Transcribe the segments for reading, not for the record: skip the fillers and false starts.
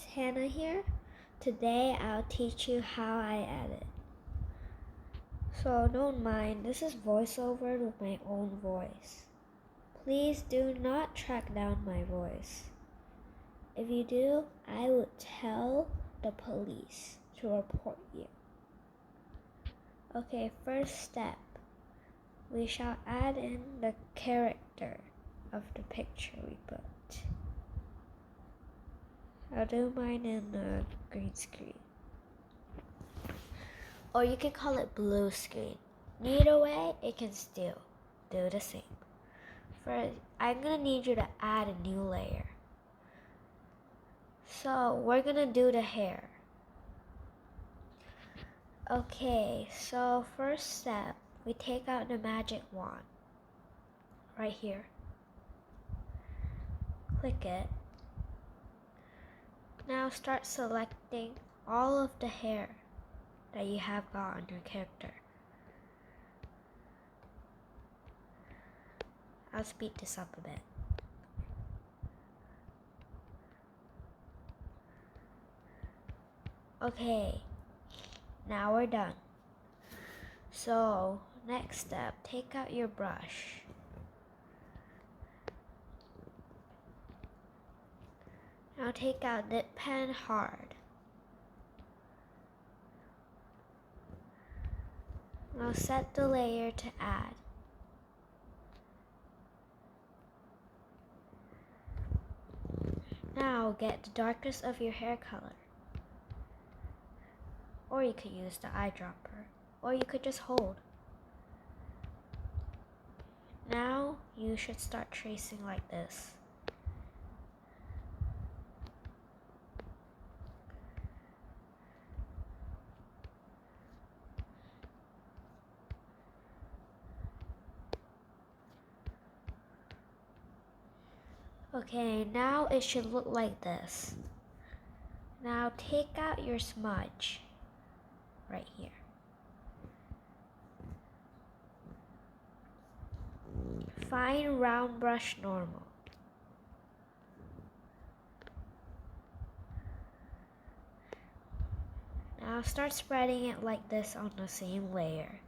it's Hannah here. Today I'll teach you how I edit. So don't mind, this is voiceover with my own voice. Please do not track down my voice. If you do, I would tell the police to report you. Okay, first step. We shall add in the character of the picture we put. I'll do mine in green screen. Or you can call it blue screen. Either way, it can still do the same. First, I'm gonna need you to add a new layer. So we're gonna do the hair. Okay, so first step, we take out the magic wand. Right here. Click it. Now start selecting all of the hair that you have got on your character. I'll speed this up a bit. Okay, now we're done. So, next step, take out your brush. Now take out Dip Pen Hard. Now set the layer to add. Now get the darkest of your hair color. Or you could use the eyedropper. Or you could just hold. Now you should start tracing like this. Okay, now it should look like this. Now take out your smudge right here. Find round brush normal. Now start spreading it like this on the same layer.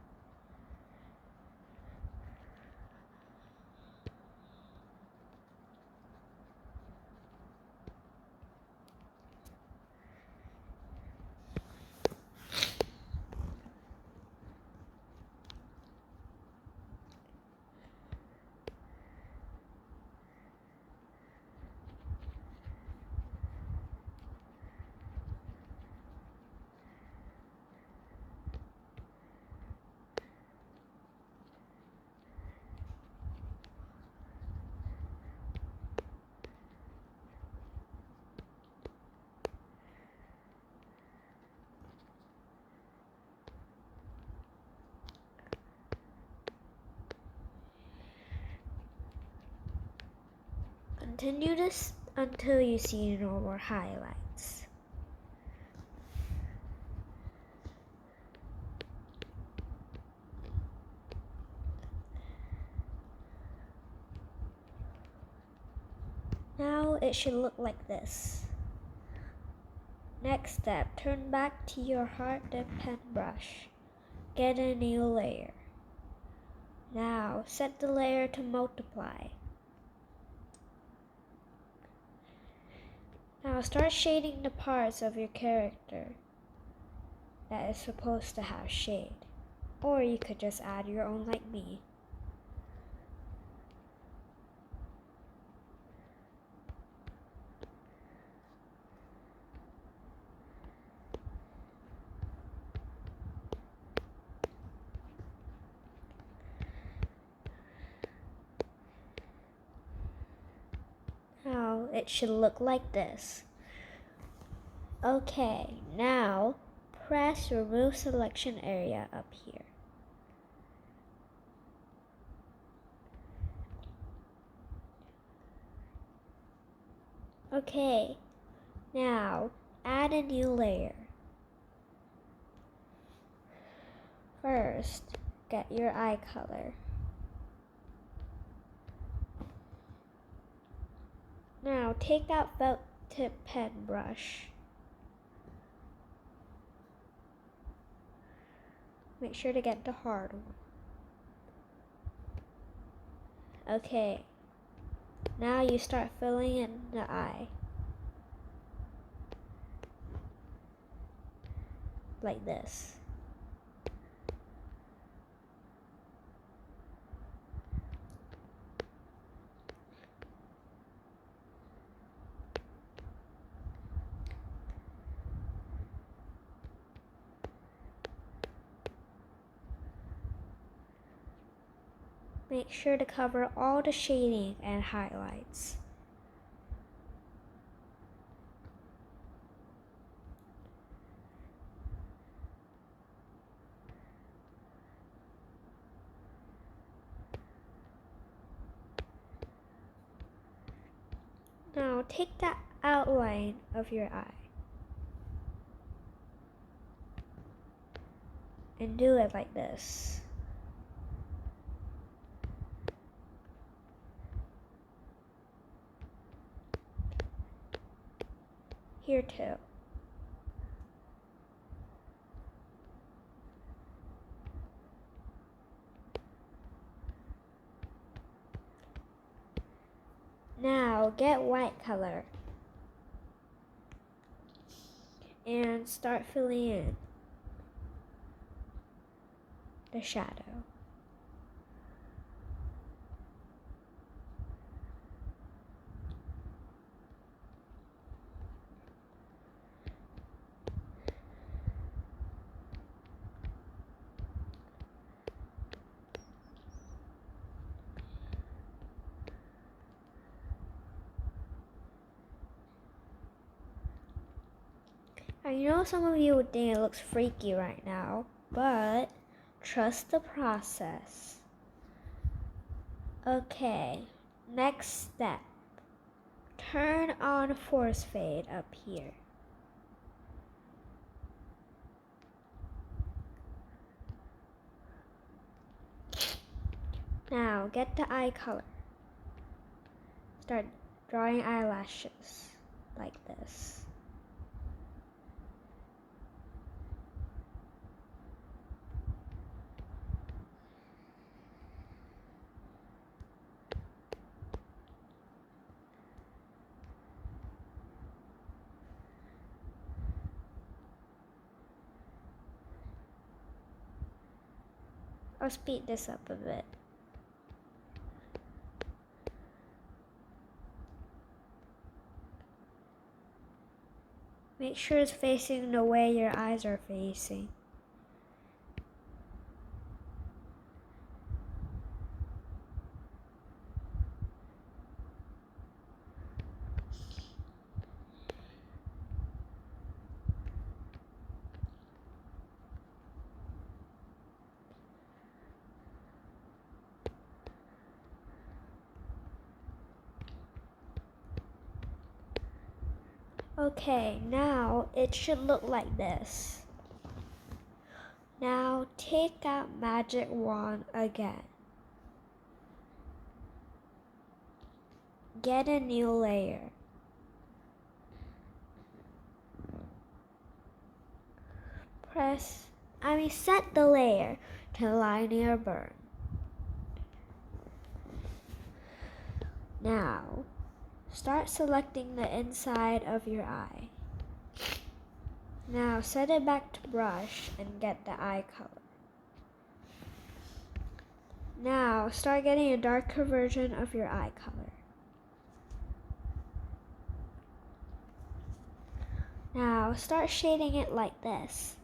Continue this until you see no more highlights. Now it should look like this. Next step, turn back to your hard dip pen brush. Get a new layer. Now set the layer to multiply. Now start shading the parts of your character that is supposed to have shade. Or you could just add your own like me. Now it should look like this. Okay, now press remove selection area up here. Okay, now add a new layer. First, get your eye color. Now take out tip pen brush. Make sure to get the hard one. Okay, now you start filling in the eye. Like this. Make sure to cover all the shading and highlights. Now take the outline of your eye and do it like this. Here too. Now get white color and start filling in the shadow. I know some of you would think it looks freaky right now, but trust the process. Okay, next step. Turn on force fade up here. Now get the eye color. Start drawing eyelashes like this. I'll speed this up a bit. Make sure it's facing the way your eyes are facing. Okay, now it should look like this. Now take out magic wand again. Get a new layer. Set the layer to linear burn. Now, start selecting the inside of your eye. Now set it back to brush and get the eye color. Now start getting a darker version of your eye color. Now start shading it like this.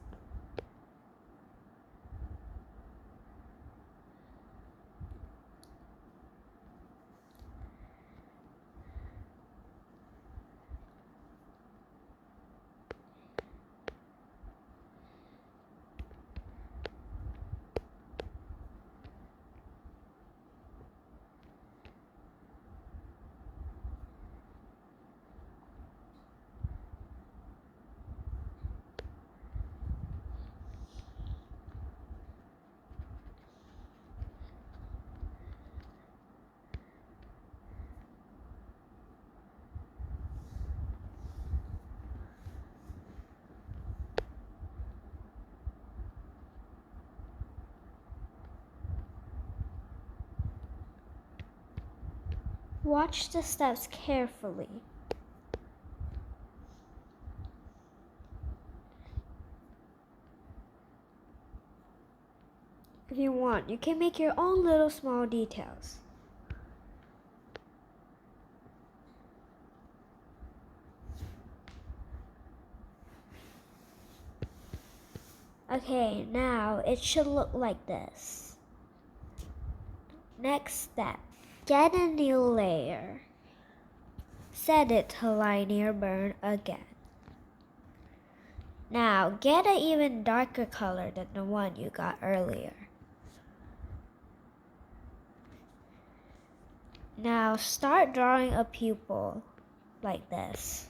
Watch the steps carefully. If you want, you can make your own little small details. Okay, now it should look like this. Next step, get a new layer. Set it to linear burn again. Now get an even darker color than the one you got earlier. Now start drawing a pupil like this.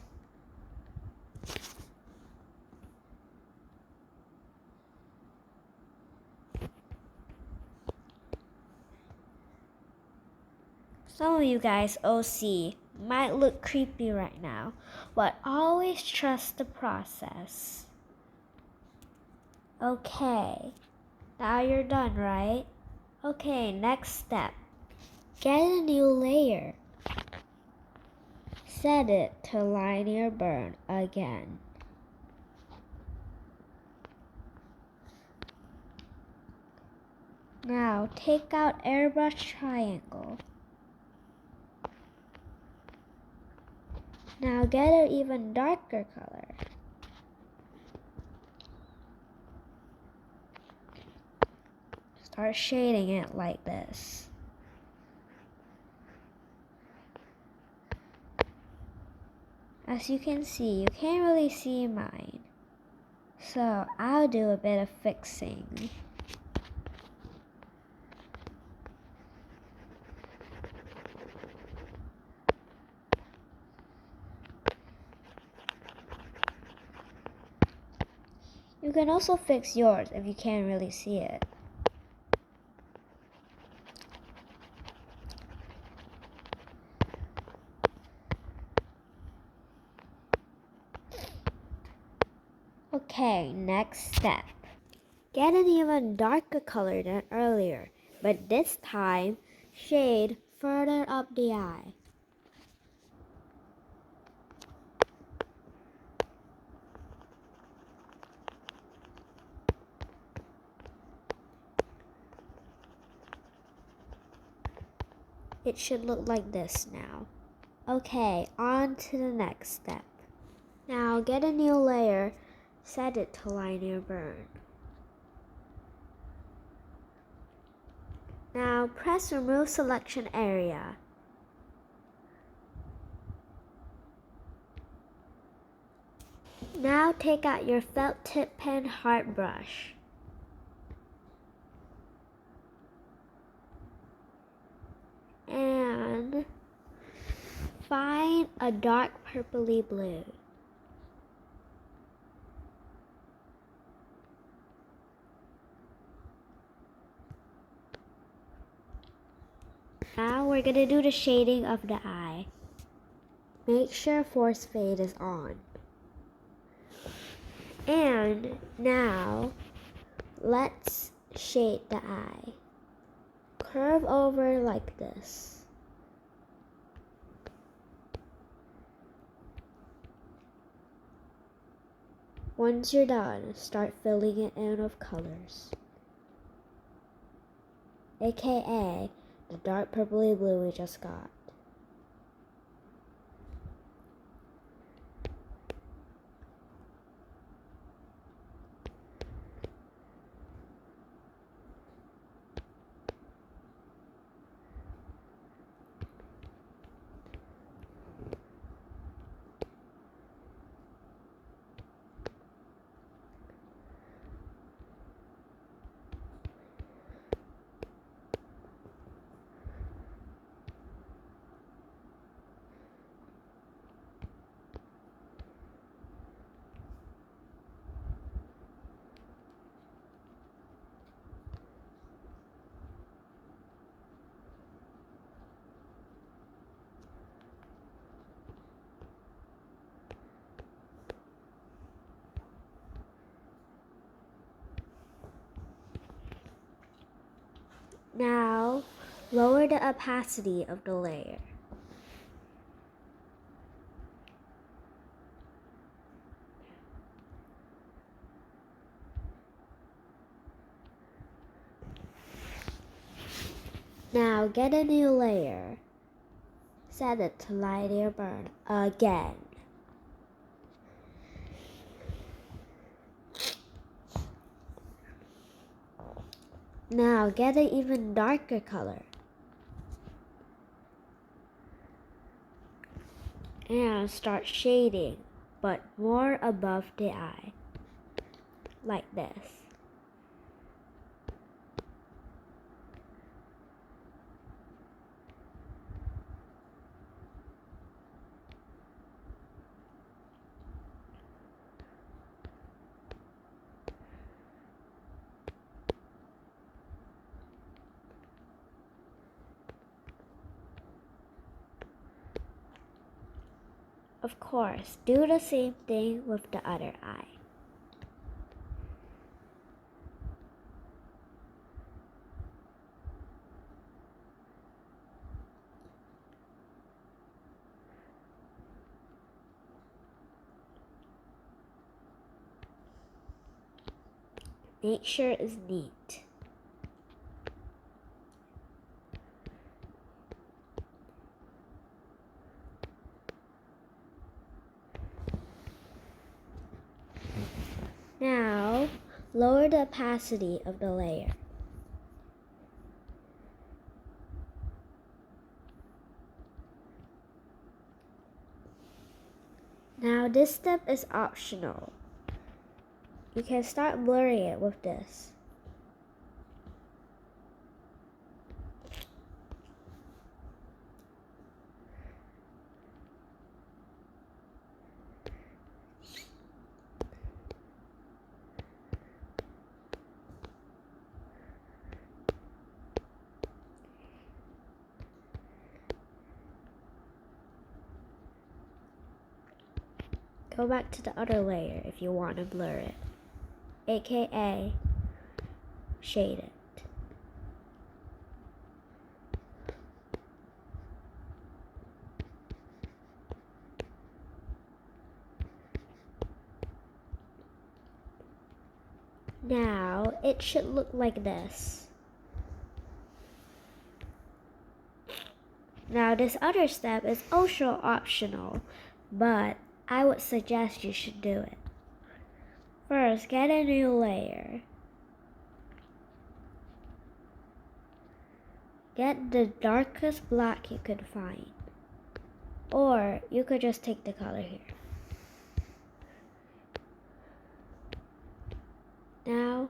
Some of you guys OC might look creepy right now, but always trust the process. Okay, now you're done, right? Okay, next step. Get a new layer. Set it to linear burn again. Now take out airbrush triangle. Now get an even darker color. Start shading it like this. As you can see, you can't really see mine. So I'll do a bit of fixing. You can also fix yours if you can't really see it. Okay, next step. Get an even darker color than earlier, but this time, shade further up the eye. It should look like this now. Okay, on to the next step. Now get a new layer, set it to linear burn. Now press remove selection area. Now take out your felt tip pen heart brush. And find a dark purpley blue. Now we're going to do the shading of the eye. Make sure force fade is on. And now let's shade the eye. Curve over like this. Once you're done, start filling it in with colors, aka the dark purpley blue we just got. Now, lower the opacity of the layer. Now get a new layer. Set it to lighter burn again. Now get an even darker color. And start shading, but more above the eye, like this. Of course, do the same thing with the other eye. Make sure it's neat. Now, lower the opacity of the layer. Now, this step is optional. You can start blurring it with this. Go back to the other layer if you want to blur it, aka shade it. Now, it should look like this. Now, this other step is also optional, but I would suggest you should do it. First, get a new layer. Get the darkest black you could find. Or you could just take the color here. Now,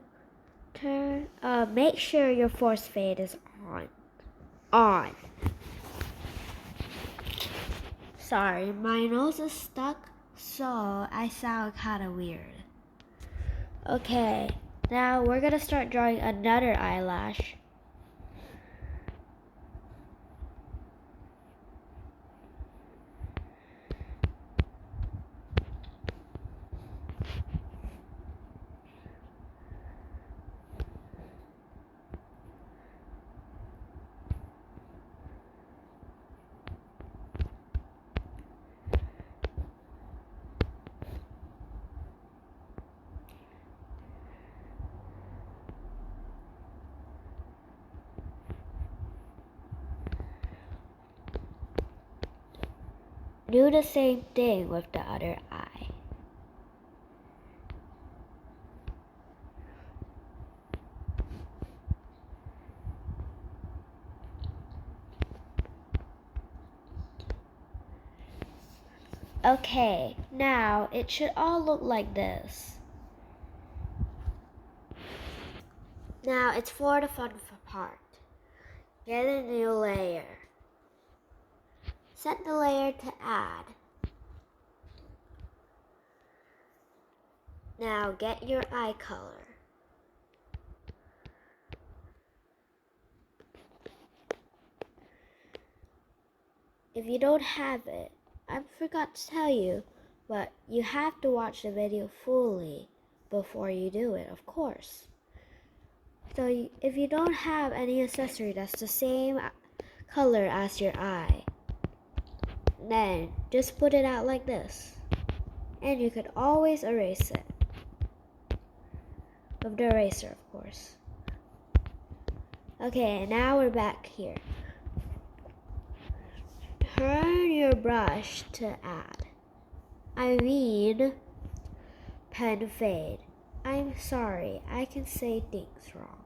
make sure your force fade is on. Sorry, my nose is stuck, so I sound kind of weird. Okay, now we're gonna start drawing another eyelash. Do the same thing with the other eye. Okay, now it should all look like this. Now it's for the fun part. Get a new layer. Set the layer to add. Now get your eye color. If you don't have it, I forgot to tell you, but you have to watch the video fully before you do it, of course. So if you don't have any accessory that's the same color as your eye, then just put it out like this. And you could always erase it. With the eraser, of course. Okay, now we're back here. Turn your brush to add. I mean, pen fade. I'm sorry, I can say things wrong.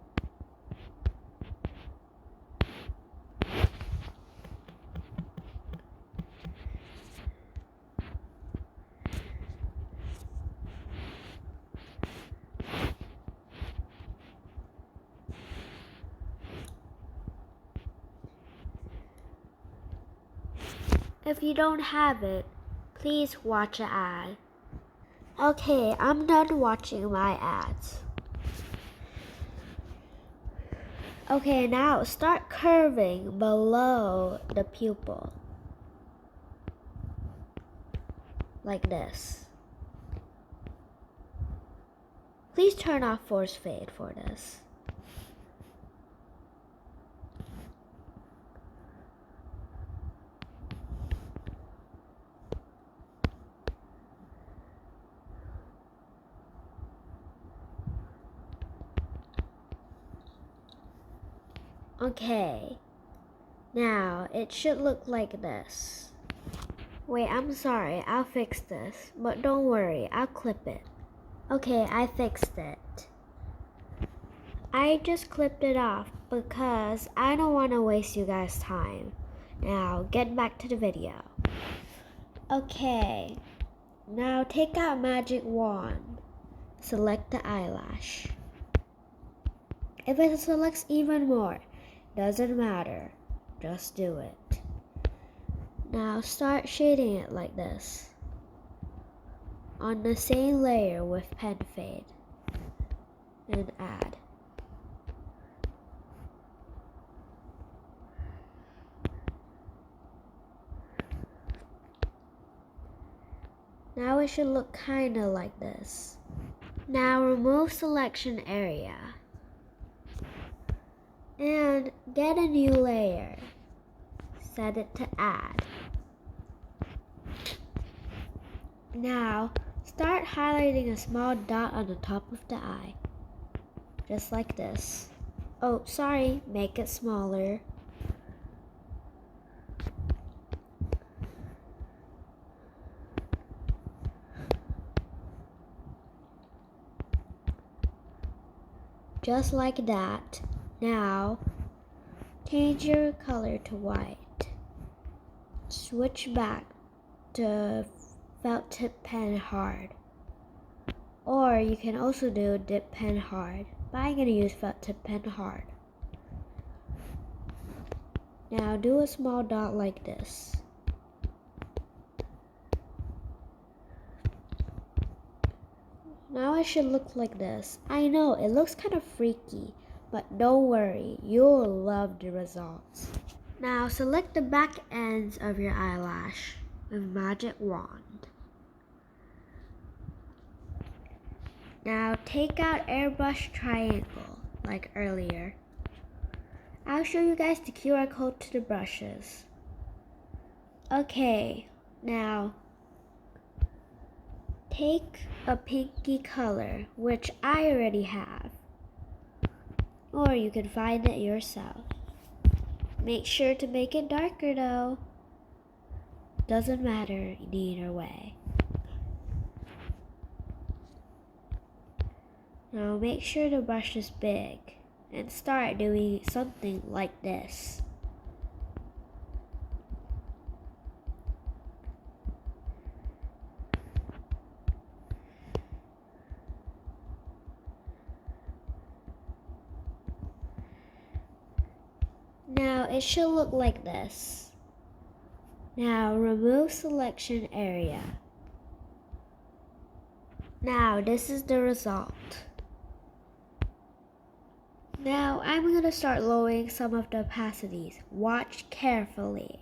If you don't have it, please watch an ad. Okay, I'm done watching my ads. Okay, now start curving below the pupil. Like this. Please turn off force fade for this. Okay, now it should look like this. Wait, I'm sorry, I'll fix this, but don't worry, I'll clip it. Okay, I fixed it. I just clipped it off because I don't want to waste you guys' time. Now, get back to the video. Okay, now take out magic wand. Select the eyelash. If it selects even more, doesn't matter, just do it. Now start shading it like this, on the same layer with pen fade, and add. Now it should look kinda like this. Now remove selection area, and get a new layer. Set it to add. Now, start highlighting a small dot on the top of the eye. Just like this. Oh, sorry, make it smaller. Just like that. Now, change your color to white. Switch back to felt tip pen hard. Or you can also do dip pen hard, but I'm going to use felt tip pen hard. Now do a small dot like this. Now it should look like this. I know, it looks kind of freaky, but don't worry, you'll love the results. Now select the back ends of your eyelash with magic wand. Now take out airbrush triangle like earlier. I'll show you guys the QR code to the brushes. Okay, now take a pinky color, which I already have, or you can find it yourself. Make sure to make it darker though. Doesn't matter in either way. Now make sure the brush is big and start doing something like this. Now it should look like this. Now remove selection area. Now this is the result. Now I'm going to start lowering some of the opacities. Watch carefully.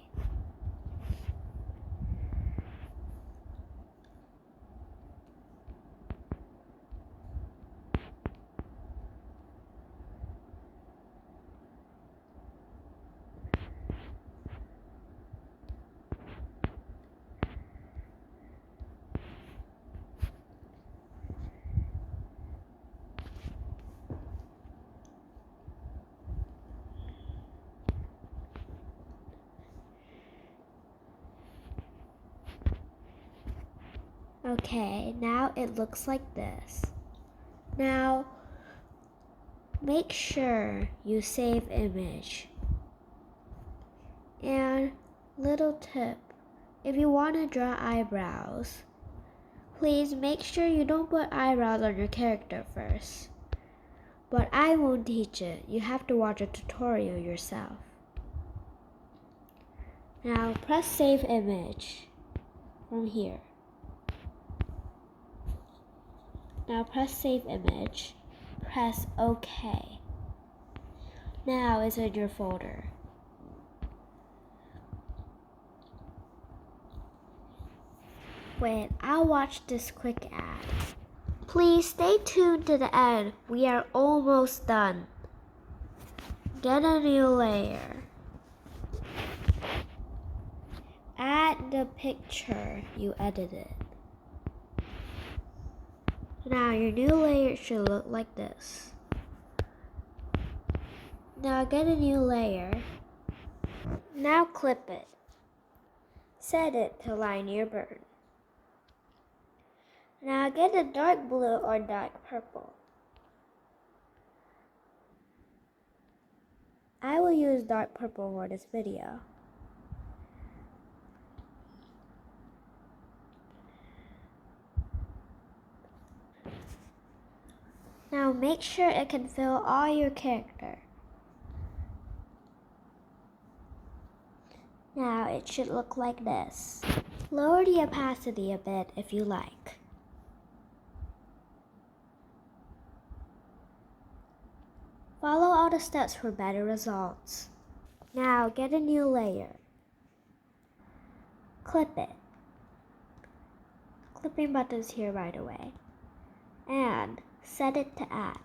Okay, now it looks like this. Now, make sure you save image. And little tip, if you want to draw eyebrows, please make sure you don't put eyebrows on your character first. But I won't teach it. You have to watch a tutorial yourself. Now press save image from here. Now press save image. Press OK. Now it's in your folder. Wait, I'll watch this quick ad. Please stay tuned to the end. We are almost done. Get a new layer. Add the picture you edited. Now your new layer should look like this. Now get a new layer. Now clip it. Set it to line your burn. Now get a dark blue or dark purple. I will use dark purple for this video. Now make sure it can fill all your character. Now it should look like this. Lower the opacity a bit if you like. Follow all the steps for better results. Now get a new layer. Clip it. Clipping buttons here by the way. And set it to add.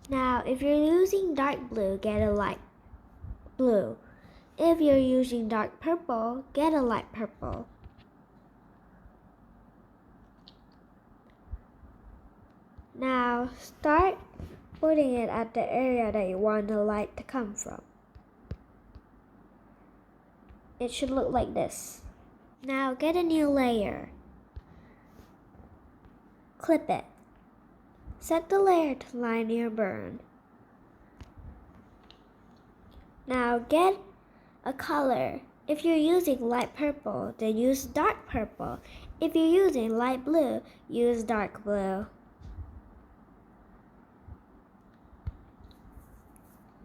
Now if you're using dark blue, get a light blue. If you're using dark purple, get a light purple. Now start putting it at the area that you want the light to come from. It should look like this. Now get a new layer. Clip it. Set the layer to line your burn. Now get a color. If you're using light purple, then use dark purple. If you're using light blue, use dark blue.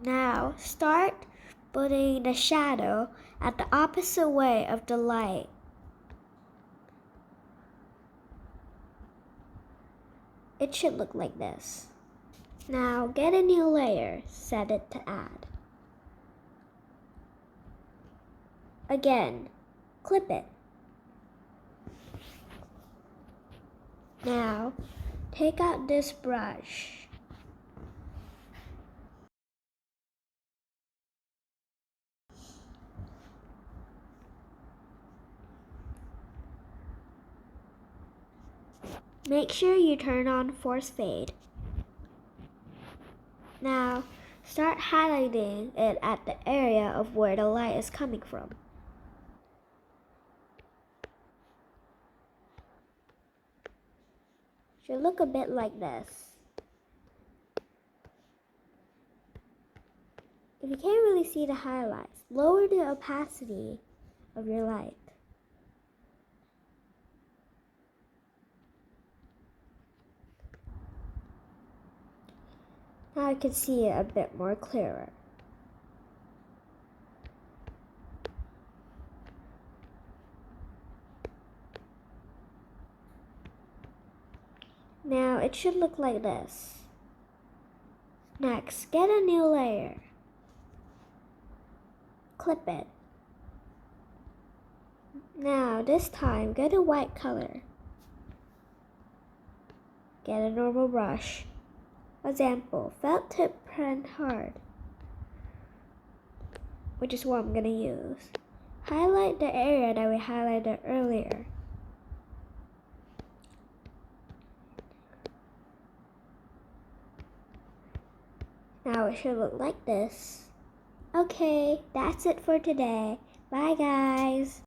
Now start putting the shadow at the opposite way of the light. It should look like this. Now get a new layer, set it to add. Again, clip it. Now take out this brush. Make sure you turn on force fade. Now, start highlighting it at the area of where the light is coming from. Should look a bit like this. If you can't really see the highlights, lower the opacity of your light. Now I can see it a bit more clearer. Now it should look like this. Next, get a new layer. Clip it. Now this time, get a white color. Get a normal brush. Example, felt tip pen hard, which is what I'm going to use. Highlight the area that we highlighted earlier. Now it should look like this. Okay, that's it for today. Bye guys.